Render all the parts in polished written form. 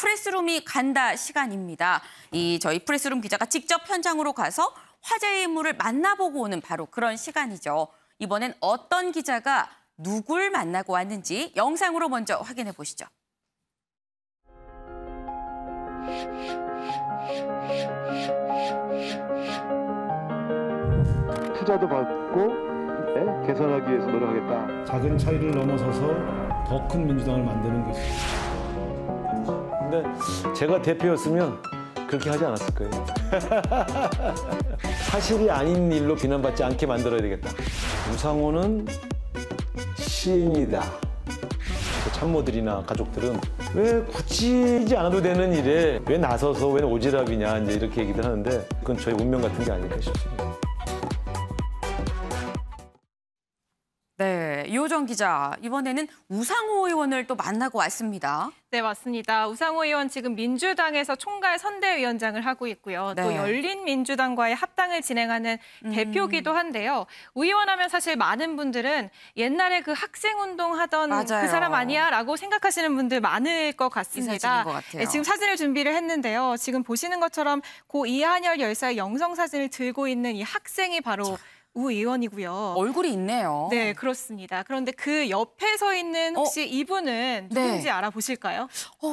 프레스룸이 간다 시간입니다. 저희 프레스룸 기자가 직접 현장으로 가서 화제의 인물을 만나보고 오는 바로 그런 시간이죠. 이번엔 어떤 기자가 누굴 만나고 왔는지 영상으로 먼저 확인해 보시죠. 투자도 받고 개선하기 위해서 노력하겠다. 작은 차이를 넘어서서 더 큰 민주당을 만드는 것이죠. 근데 제가 대표였으면 그렇게 하지 않았을 거예요. 사실이 아닌 일로 비난받지 않게 만들어야 되겠다. 우상호는 시인이다. 참모들이나 가족들은 왜 굳이지 않아도 되는 일에 왜 나서서 왜 오지랖이냐 이제 이렇게 얘기들 하는데 그건 저희 운명 같은 게 아닐까 싶습니다. 네, 이호정 기자, 이번에는 우상호 의원을 또 만나고 왔습니다. 네, 맞습니다. 우상호 의원 지금 민주당에서 총괄 선대위원장을 하고 있고요. 네. 또 열린민주당과의 합당을 진행하는 대표기도 한데요. 우 의원 하면 사실 많은 분들은 옛날에 그 학생운동 하던 맞아요. 그 사람 아니야? 라고 생각하시는 분들 많을 것 같습니다. 이 사진인 것 같아요. 네, 지금 사진을 준비를 했는데요. 지금 보시는 것처럼 고 이한열 열사의 영성사진을 들고 있는 이 학생이 바로 우 의원이고요. 얼굴이 있네요. 네, 그렇습니다. 그런데 그 옆에 서 있는 혹시 이분은 누군지 알아보실까요?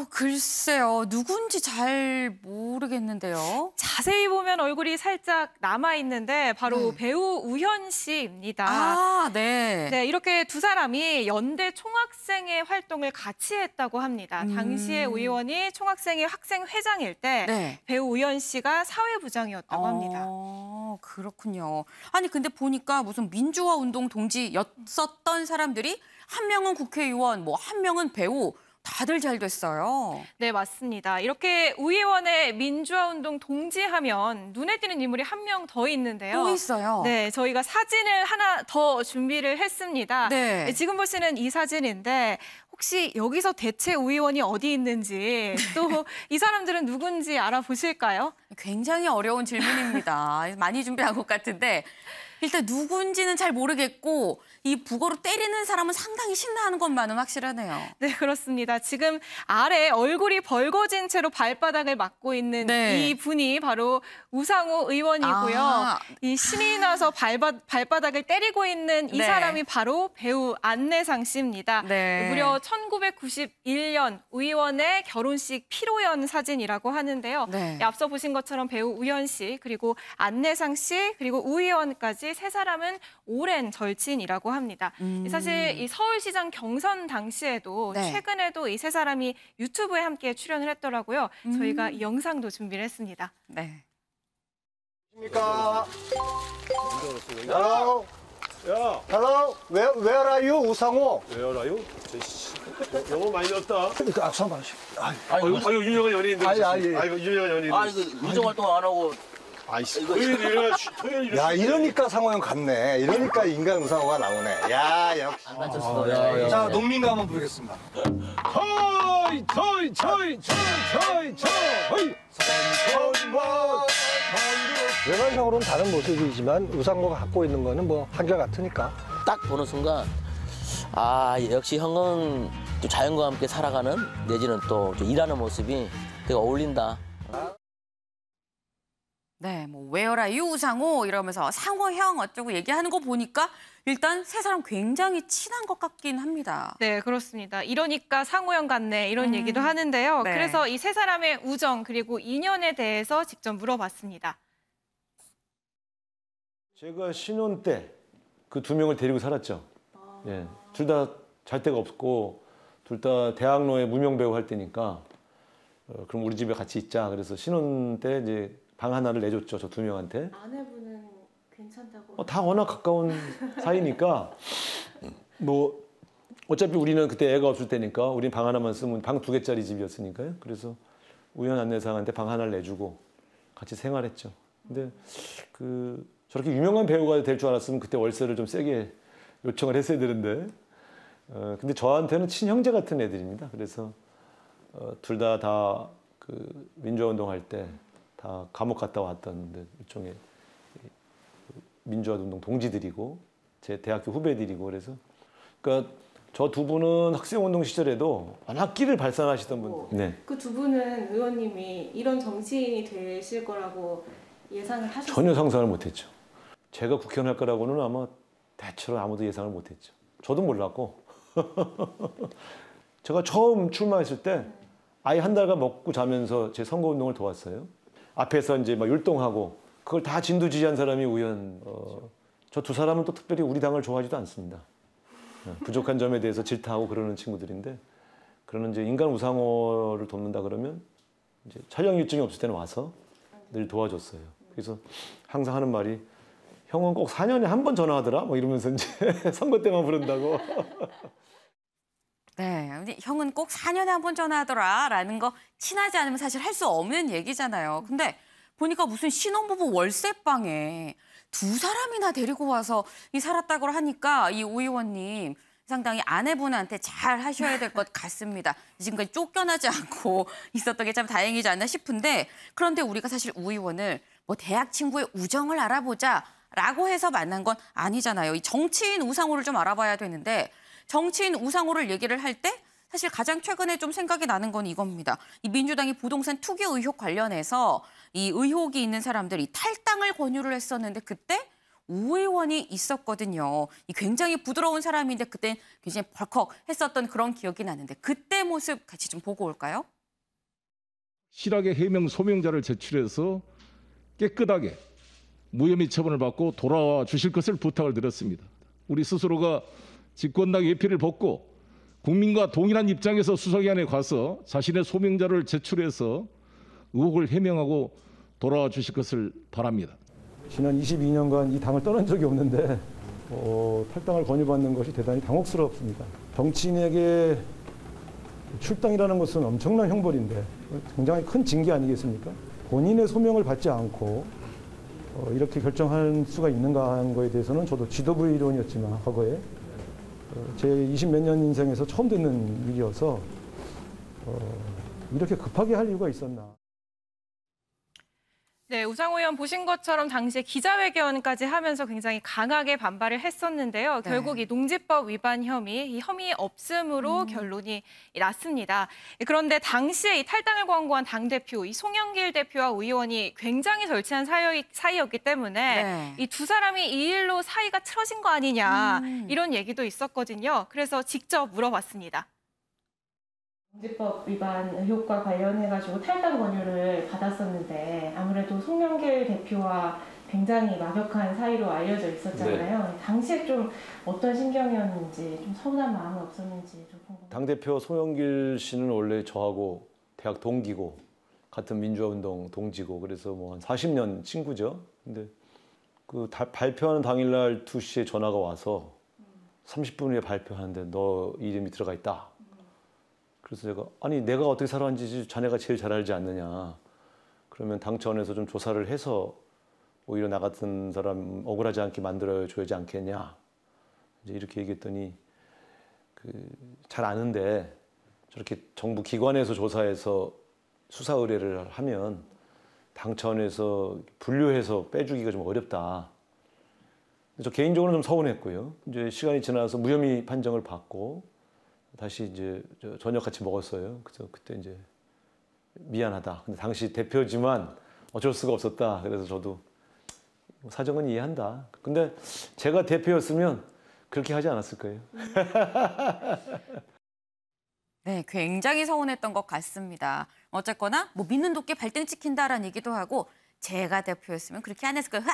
글쎄요. 누군지 잘 모르겠는데요. 자세히 보면 얼굴이 살짝 남아있는데 바로 배우 우현 씨입니다. 아, 네. 네, 이렇게 두 사람이 연대 총학생회 활동을 같이 했다고 합니다. 당시에 우 의원이 총학생회 학생회장일 때 배우 우현 씨가 사회부장이었다고 합니다. 그렇군요. 아니 근데 보니까 무슨 민주화 운동 동지였었던 사람들이 한 명은 국회의원, 뭐 한 명은 배우, 다들 잘 됐어요. 네, 맞습니다. 이렇게 우 의원의 민주화 운동 동지하면 눈에 띄는 인물이 한 명 더 있는데요. 또 있어요. 네, 저희가 사진을 하나 더 준비를 했습니다. 네. 지금 보시는 이 사진인데 혹시 여기서 대체 우 의원이 어디 있는지 또 이 사람들은 누군지 알아보실까요? 굉장히 어려운 질문입니다. 많이 준비한 것 같은데 일단 누군지는 잘 모르겠고 이 북어로 때리는 사람은 상당히 신나하는 것만은 확실하네요. 네, 그렇습니다. 지금 아래 얼굴이 벌거진 채로 발바닥을 맞고 있는 이 분이 바로 우상호 의원이고요. 이 신이 나서 발바닥을 때리고 있는 이 사람이 바로 배우 안내상 씨입니다. 무려 1991년 우 의원의 결혼식 피로연 사진이라고 하는데요. 앞서 보신 것처럼 배우 우현 씨, 그리고 안내상 씨, 그리고 우 의원까지 세 사람은 오랜 절친이라고 합니다. 사실 이 서울시장 경선 당시에도 최근에도 이 세 사람이 유튜브에 함께 출연을 했더라고요. 저희가 이 영상도 준비를 했습니다. 네. 안녕하십니까? Hello. Hello. Where are you, 우상호? Where are you? 영어 많이 배웠다. 악수 한번 하시죠. 아유, 유명한 연예인들. 아이고, 유명한 연예인들. 이거 의정 활동 안 하고. 야, 이러니까 상호 형 같네. 이러니까 인간 우상호가 나오네. 야, 역시. 안 다쳤어. 자, 농민가 한번 부르겠습니다. 외관상으로는 다른 모습이지만 우상호가 갖고 있는 거는 뭐 한결같으니까. 딱 보는 순간 역시 형은 또 자연과 함께 살아가는 내지는 또 일하는 모습이 되게 어울린다. 네, 뭐 Where are you, 우상호 이러면서 상호 형 어쩌고 얘기하는 거 보니까 일단 세 사람 굉장히 친한 것 같긴 합니다. 네, 그렇습니다. 이러니까 상호 형 같네 이런 얘기도 하는데요. 그래서 이 세 사람의 우정 그리고 인연에 대해서 직접 물어봤습니다. 제가 신혼 때 그 두 명을 데리고 살았죠. 둘 다 잘 데가 없고 둘 다 대학로에 무명 배우 할 때니까 그럼 우리 집에 같이 있자. 그래서 신혼 때 이제 방 하나를 내줬죠. 저 두 명한테. 아내분은 괜찮다고? 다 워낙 가까운 사이니까 뭐 어차피 우리는 그때 애가 없을 때니까 우린 방 하나만 쓰면 방 2개짜리 집이었으니까요. 그래서 우연 안내상한테 방 하나를 내주고 같이 생활했죠. 근데 저렇게 유명한 배우가 될 줄 알았으면 그때 월세를 좀 세게 요청을 했어야 되는데 근데 저한테는 친형제 같은 애들입니다. 그래서 둘 다 그 민주화 운동할 때 다 감옥 갔다 왔던 일종의 민주화 운동 동지들이고 제 대학교 후배들이고 그래서 그러니까 저 두 분은 학생운동 시절에도 워낙 끼를 발산하시던 분. 네. 그 두 분은 의원님이 이런 정치인이 되실 거라고 예상을 하셨어요? 전혀 상상을 못했죠. 제가 국회의원 할 거라고는 아마 대체로 아무도 예상을 못했죠. 저도 몰랐고. 제가 처음 출마했을 때 아예 한 달간 먹고 자면서 제 선거운동을 도왔어요. 앞에서 이제 막 율동하고 그걸 다 진두지휘한 사람이 우연. 저 두 사람은 또 특별히 우리 당을 좋아하지도 않습니다. 부족한 점에 대해서 질타하고 그러는 친구들인데, 그러는 이제 인간 우상호를 돕는다 그러면 이제 촬영 일정이 없을 때는 와서 늘 도와줬어요. 그래서 항상 하는 말이 형은 꼭 4년에 한 번 전화하더라, 뭐 이러면서 이제 선거 때만 부른다고. 네, 형은 꼭 4년에 한 번 전화하더라라는 거 친하지 않으면 사실 할 수 없는 얘기잖아요. 근데 보니까 무슨 신혼부부 월세방에 두 사람이나 데리고 와서 살았다고 하니까 이 오 의원님 상당히 아내분한테 잘 하셔야 될 것 같습니다. 지금까지 쫓겨나지 않고 있었던 게 참 다행이지 않나 싶은데, 그런데 우리가 사실 오 의원을 뭐 대학 친구의 우정을 알아보자라고 해서 만난 건 아니잖아요. 이 정치인 우상호를 좀 알아봐야 되는데, 정치인 우상호를 얘기를 할 때 사실 가장 최근에 좀 생각이 나는 건 이겁니다. 이 민주당이 부동산 투기 의혹 관련해서 이 의혹이 있는 사람들이 탈당을 권유를 했었는데 그때 오 의원이 있었거든요. 이 굉장히 부드러운 사람인데 그때 굉장히 벌컥 했었던 그런 기억이 나는데, 그때 모습 같이 좀 보고 올까요? 실하게 해명 소명자를 제출해서 깨끗하게 무혐의 처분을 받고 돌아와 주실 것을 부탁을 드렸습니다. 우리 스스로가 집권당 예필을 벗고 국민과 동일한 입장에서 수사기관에 가서 자신의 소명자를 제출해서 의혹을 해명하고 돌아와 주실 것을 바랍니다. 지난 22년간 이 당을 떠난 적이 없는데 탈당을 권유받는 것이 대단히 당혹스럽습니다. 정치인에게 출당이라는 것은 엄청난 형벌인데 굉장히 큰 징계 아니겠습니까? 본인의 소명을 받지 않고 이렇게 결정할 수가 있는가 하는 거에 대해서는 저도 지도부 의원이었지만 과거에 제 20몇 년 인생에서 처음 듣는 일이어서 이렇게 급하게 할 이유가 있었나. 네, 우상호 의원 보신 것처럼 당시에 기자회견까지 하면서 굉장히 강하게 반발을 했었는데요. 네. 결국 이 농지법 위반 혐의, 이 혐의 없음으로 결론이 났습니다. 그런데 당시에 이 탈당을 권고한 당대표, 이 송영길 대표와 의원이 굉장히 절친한 사이였기 때문에 네. 이 두 사람이 이 일로 사이가 틀어진 거 아니냐, 이런 얘기도 있었거든요. 그래서 직접 물어봤습니다. 농지법 위반 의혹과 관련해가지고 탈당 권유를 받았었는데 아무래도 송영길 대표와 굉장히 막역한 사이로 알려져 있었잖아요. 네. 당시에 좀 어떤 심경이었는지, 좀 서운한 마음은 없었는지 좀 궁금해요. 당대표 송영길 씨는 원래 저하고 대학 동기고 같은 민주화운동 동지고 그래서 뭐 한 40년 친구죠. 근데 그 발표하는 당일날 2시에 전화가 와서 30분 후에 발표하는데 너 이름이 들어가 있다. 그래서 제가 아니 내가 어떻게 살아왔는지 자네가 제일 잘 알지 않느냐. 그러면 당차원에서 좀 조사를 해서 오히려 나 같은 사람 억울하지 않게 만들어줘야지 않겠냐. 이제 이렇게 얘기했더니 잘 아는데 저렇게 정부 기관에서 조사해서 수사 의뢰를 하면 당차원에서 분류해서 빼주기가 좀 어렵다. 저 개인적으로 좀 서운했고요. 이제 시간이 지나서 무혐의 판정을 받고 다시 이제 저녁 같이 먹었어요. 그래서 그때 이제 미안하다. 근데 당시 대표지만 어쩔 수가 없었다. 그래서 저도 사정은 이해한다. 근데 제가 대표였으면 그렇게 하지 않았을 거예요. 네, 굉장히 서운했던 것 같습니다. 어쨌거나 뭐 믿는 도끼 발등 찍힌다라는 얘기도 하고, 제가 대표였으면 그렇게 안 했을 거예요.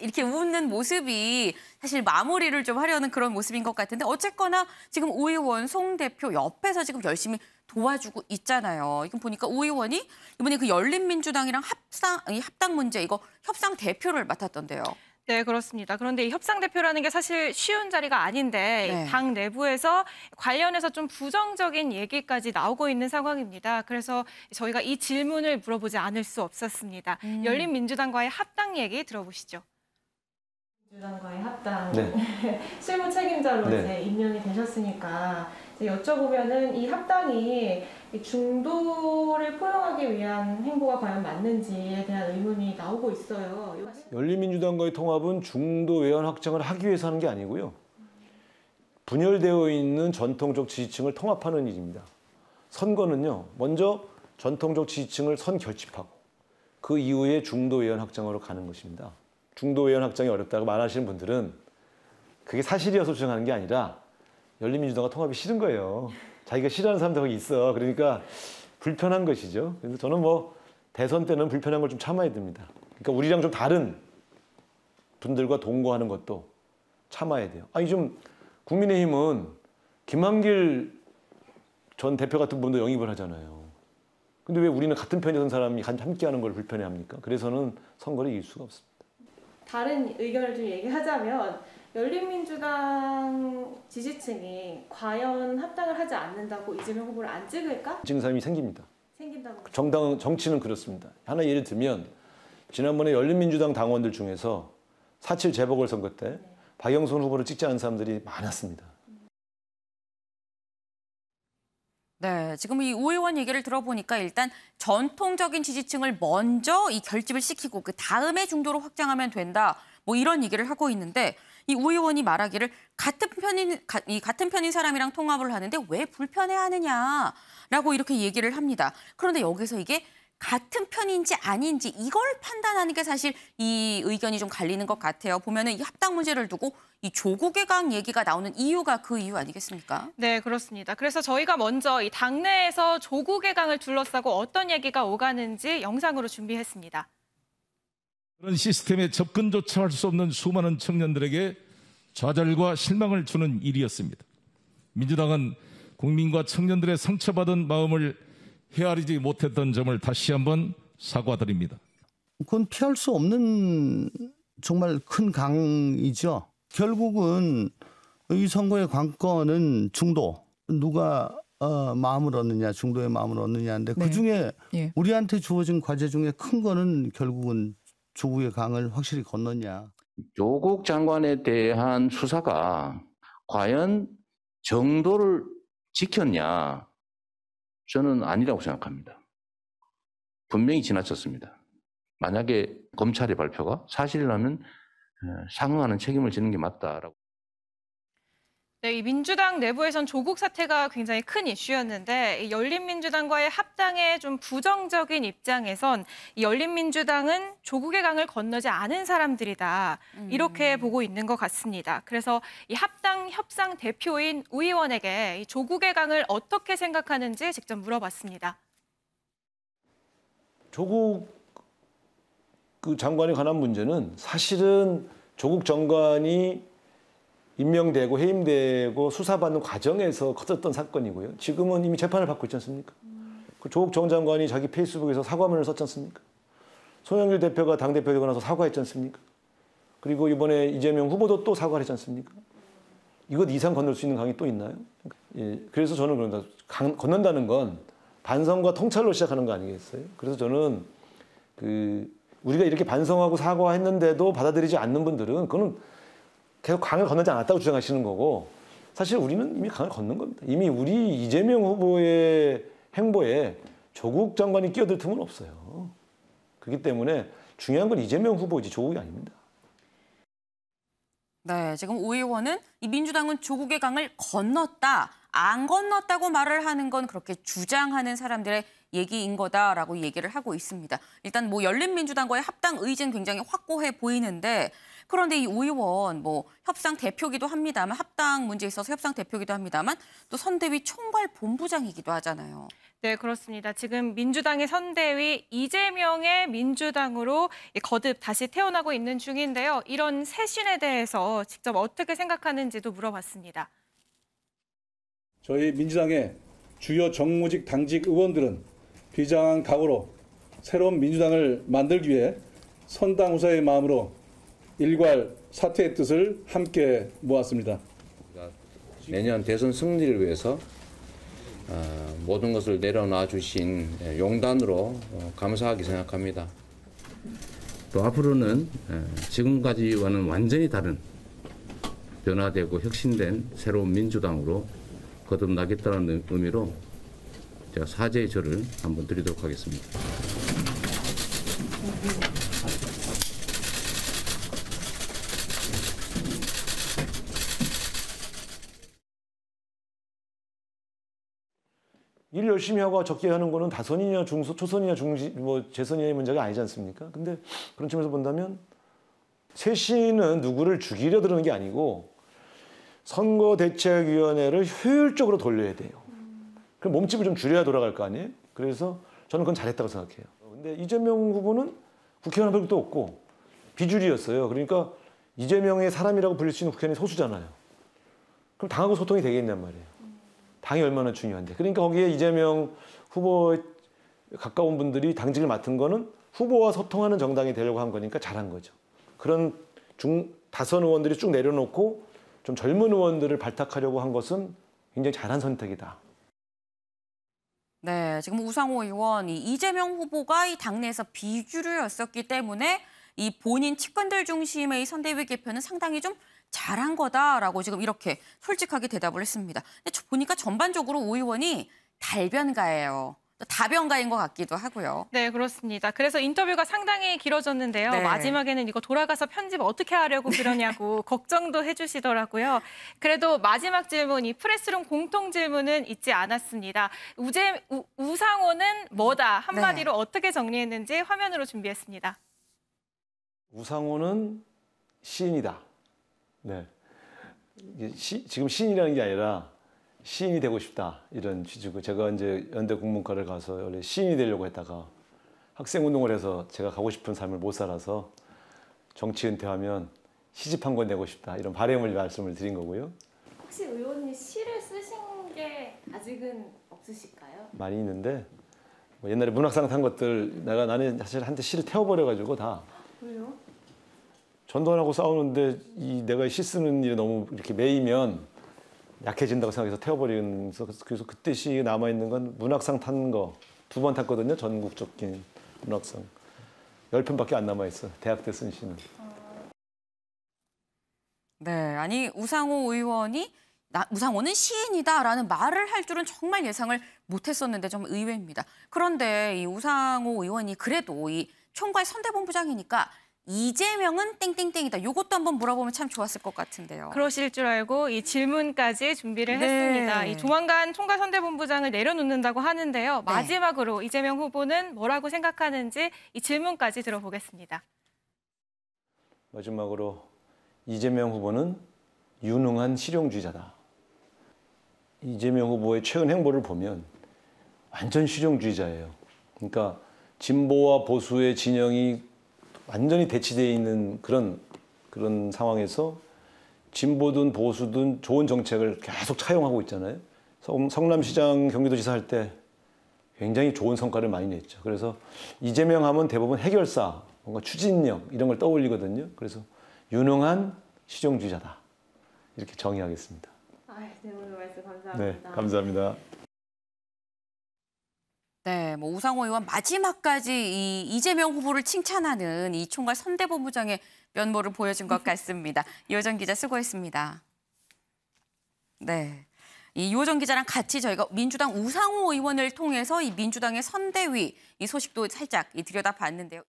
이렇게 웃는 모습이 사실 마무리를 좀 하려는 그런 모습인 것 같은데, 어쨌거나 지금 오 의원 송 대표 옆에서 지금 열심히 도와주고 있잖아요. 이건 보니까 오 의원이 이번에 그 열린민주당이랑 합당 문제 이거 협상 대표를 맡았던데요. 네, 그렇습니다. 그런데 이 협상 대표라는 게 사실 쉬운 자리가 아닌데 네. 당 내부에서 관련해서 좀 부정적인 얘기까지 나오고 있는 상황입니다. 그래서 저희가 이 질문을 물어보지 않을 수 없었습니다. 열린민주당과의 합당 얘기 들어보시죠. 민주당과의 합당, 네. 실무 책임자로 네. 이제 임명이 되셨으니까 이제 여쭤보면은 이 합당이 중도를 포용하기 위한 행보가 과연 맞는지에 대한 의문이 나오고 있어요. 열린민주당과의 통합은 중도 외연 확장을 하기 위해서 하는 게 아니고요. 분열되어 있는 전통적 지지층을 통합하는 일입니다. 선거는요, 먼저 전통적 지지층을 선결집하고 그 이후에 중도 외연 확장으로 가는 것입니다. 중도 외연 확장이 어렵다고 말하시는 분들은 그게 사실이어서 주장하는 게 아니라 열린민주당과 통합이 싫은 거예요. 자기가 싫어하는 사람도 거기 있어. 그러니까 불편한 것이죠. 그래서 저는 뭐 대선 때는 불편한 걸 좀 참아야 됩니다. 그러니까 우리랑 좀 다른 분들과 동거하는 것도 참아야 돼요. 아니 좀 국민의힘은 김한길 전 대표 같은 분도 영입을 하잖아요. 근데 왜 우리는 같은 편에 선 사람이 함께하는 걸 불편해합니까? 그래서는 선거를 이길 수가 없습니다. 다른 의견을 좀 얘기하자면 열린민주당 지지층이 과연 합당을 하지 않는다고 이재명 후보를 안 찍을까? 찍는 사람이 생깁니다. 생긴다고. 정치는 그렇습니다. 하나 예를 들면 지난번에 열린민주당 당원들 중에서 4.7 재보궐선거 때 박영선 후보를 찍지 않은 사람들이 많았습니다. 네, 지금 이 우 의원 얘기를 들어보니까 일단 전통적인 지지층을 먼저 이 결집을 시키고 그 다음에 중도로 확장하면 된다. 뭐 이런 얘기를 하고 있는데 이 우 의원이 말하기를 같은 편인 사람이랑 통합을 하는데 왜 불편해하느냐라고 이렇게 얘기를 합니다. 그런데 여기서 이게 같은 편인지 아닌지 이걸 판단하는 게 사실 이 의견이 좀 갈리는 것 같아요. 보면은 이 합당 문제를 두고 이 조국의 강 얘기가 나오는 이유가 그 이유 아니겠습니까? 네, 그렇습니다. 그래서 저희가 먼저 이 당내에서 조국의 강을 둘러싸고 어떤 얘기가 오가는지 영상으로 준비했습니다. 그런 시스템에 접근조차 할 수 없는 수많은 청년들에게 좌절과 실망을 주는 일이었습니다. 민주당은 국민과 청년들의 상처받은 마음을 헤아리지 못했던 점을 다시 한번 사과드립니다. 그건 피할 수 없는 정말 큰 강이죠. 결국은 이 선거의 관건은 중도. 누가 마음을 얻느냐, 중도의 마음을 얻느냐인데 네. 그중에 우리한테 주어진 과제 중에 큰 거는 결국은 조국의 강을 확실히 건넜냐. 조국 장관에 대한 수사가 과연 정도를 지켰냐? 저는 아니라고 생각합니다. 분명히 지나쳤습니다. 만약에 검찰의 발표가 사실이라면 상응하는 책임을 지는 게 맞다라고. 네, 이 민주당 내부에선 조국 사태가 굉장히 큰 이슈였는데 이 열린민주당과의 합당에 좀 부정적인 입장에선 이 열린민주당은 조국의 강을 건너지 않은 사람들이다. 이렇게 보고 있는 것 같습니다. 그래서 이 합당 협상 대표인 우 의원에게 이 조국의 강을 어떻게 생각하는지 직접 물어봤습니다. 조국 장관에 관한 문제는 사실은 조국 장관이 임명되고 해임되고 수사받는 과정에서 커졌던 사건이고요. 지금은 이미 재판을 받고 있지 않습니까? 그 조국 전 장관이 자기 페이스북에서 사과문을 썼지 않습니까? 송영길 대표가 당대표 되고 나서 사과했지 않습니까? 그리고 이번에 이재명 후보도 또 사과를 했지 않습니까? 이것 이상 건널 수 있는 강이 또 있나요? 예, 그래서 저는 그런다. 건넌다는 건 반성과 통찰로 시작하는 거 아니겠어요? 그래서 저는 우리가 이렇게 반성하고 사과했는데도 받아들이지 않는 분들은 그거는 계속 강을 건너지 않았다고 주장하시는 거고 사실 우리는 이미 강을 건넌 겁니다. 이미 우리 이재명 후보의 행보에 조국 장관이 끼어들 틈은 없어요. 그렇기 때문에 중요한 건 이재명 후보지 조국이 아닙니다. 네, 지금 우 의원은 이 민주당은 조국의 강을 건넜다, 안 건넜다고 말을 하는 건 그렇게 주장하는 사람들의 얘기인 거다라고 얘기를 하고 있습니다. 일단 뭐 열린민주당과의 합당 의지는 굉장히 확고해 보이는데 그런데 이 우 의원 뭐 협상 대표기도 합니다만 합당 문제에 있어서 협상 대표기도 합니다만 또 선대위 총괄 본부장이기도 하잖아요. 네, 그렇습니다. 지금 민주당의 선대위 이재명의 민주당으로 거듭 다시 태어나고 있는 중인데요. 이런 쇄신에 대해서 직접 어떻게 생각하는지도 물어봤습니다. 저희 민주당의 주요 정무직 당직 의원들은 비장한 각오로 새로운 민주당을 만들기 위해 선당후사의 마음으로 일괄 사퇴의 뜻을 함께 모았습니다. 내년 대선 승리를 위해서 모든 것을 내려놔 주신 용단으로 감사하게 생각합니다. 또 앞으로는 지금까지와는 완전히 다른 변화되고 혁신된 새로운 민주당으로 거듭나겠다는 의미로 제가 사죄의 절을 한번 드리도록 하겠습니다. 일 열심히 하고 적게 하는 거는 다선이냐 초선이냐 재선이냐의 문제가 아니지 않습니까? 근데 그런 측면에서 본다면 쇄신은 누구를 죽이려 드는 게 아니고 선거대책위원회를 효율적으로 돌려야 돼요. 그럼 몸집을 좀 줄여야 돌아갈 거 아니에요? 그래서 저는 그건 잘했다고 생각해요. 근데 이재명 후보는 국회의원 한 명도 없고 비주류였어요. 그러니까 이재명의 사람이라고 불릴 수 있는 국회의원이 소수잖아요. 그럼 당하고 소통이 되겠냔 말이에요. 당이 얼마나 중요한데. 그러니까 거기에 이재명 후보에 가까운 분들이 당직을 맡은 거는 후보와 소통하는 정당이 되려고 한 거니까 잘한 거죠. 그런 다선 의원들이 쭉 내려놓고 좀 젊은 의원들을 발탁하려고 한 것은 굉장히 잘한 선택이다. 네, 지금 우상호 의원이 이재명 후보가 이 당내에서 비주류였었기 때문에 이 본인 측근들 중심의 이 선대위 개편은 상당히 좀 잘한 거다라고 지금 이렇게 솔직하게 대답을 했습니다. 근데 보니까 전반적으로 오 의원이 달변가예요. 다변가인 것 같기도 하고요. 네, 그렇습니다. 그래서 인터뷰가 상당히 길어졌는데요. 네. 마지막에는 이거 돌아가서 편집 어떻게 하려고 그러냐고 걱정도 해주시더라고요. 그래도 마지막 질문, 이 프레스룸 공통 질문은 잊지 않았습니다. 우상호는 뭐다? 한마디로 네. 어떻게 정리했는지 화면으로 준비했습니다. 우상호는 시인이다. 네. 지금 시인이라는 게 아니라 시인이 되고 싶다 이런 취지고, 제가 이제 연대 국문과를 가서 원래 시인이 되려고 했다가 학생 운동을 해서 제가 가고 싶은 삶을 못 살아서 정치 은퇴하면 시집 한 권 내고 싶다 이런 바람을 말씀을 드린 거고요. 혹시 의원님 시를 쓰신 게 아직은 없으실까요? 많이 있는데 뭐 옛날에 문학상 탄 것들 나는 사실 한테 시를 태워버려가지고 다. 왜요? 전두환하고 싸우는데 내가 시 쓰는 일에 너무 이렇게 매이면 약해진다고 생각해서 태워버리면서, 그래서 그때 시 남아있는 건 문학상 탄 거 2번 탔거든요. 전국적인 문학상. 10편밖에 안 남아있어. 대학 때 쓴 시는. 네, 아니 우상호 의원이 우상호는 시인이다라는 말을 할 줄은 정말 예상을 못했었는데 좀 의외입니다. 그런데 이 우상호 의원이 그래도 이 총괄 선대본부장이니까 이재명은 땡땡땡이다. 이것도 한번 물어보면 참 좋았을 것 같은데요. 그러실 줄 알고 이 질문까지 준비를 네. 했습니다. 이 조만간 총괄 선대본부장을 내려놓는다고 하는데요. 마지막으로 이재명 후보는 뭐라고 생각하는지 이 질문까지 들어보겠습니다. 마지막으로 이재명 후보는 유능한 실용주의자다. 이재명 후보의 최근 행보를 보면 완전 실용주의자예요. 그러니까 진보와 보수의 진영이 완전히 대치되어 있는 그런 상황에서 진보든 보수든 좋은 정책을 계속 차용하고 있잖아요. 성남시장 경기도지사 할 때 굉장히 좋은 성과를 많이 냈죠. 그래서 이재명 하면 대부분 해결사, 뭔가 추진력 이런 걸 떠올리거든요. 그래서 유능한 실용주의자다. 이렇게 정의하겠습니다. 네, 오늘 말씀 감사합니다. 네, 감사합니다. 네, 뭐 우상호 의원 마지막까지 이 이재명 후보를 칭찬하는 이 총괄 선대본부장의 면모를 보여준 것 같습니다. 이호정 기자 수고했습니다. 네, 이 이호정 기자랑 같이 저희가 민주당 우상호 의원을 통해서 이 민주당의 선대위 이 소식도 살짝 들여다봤는데요.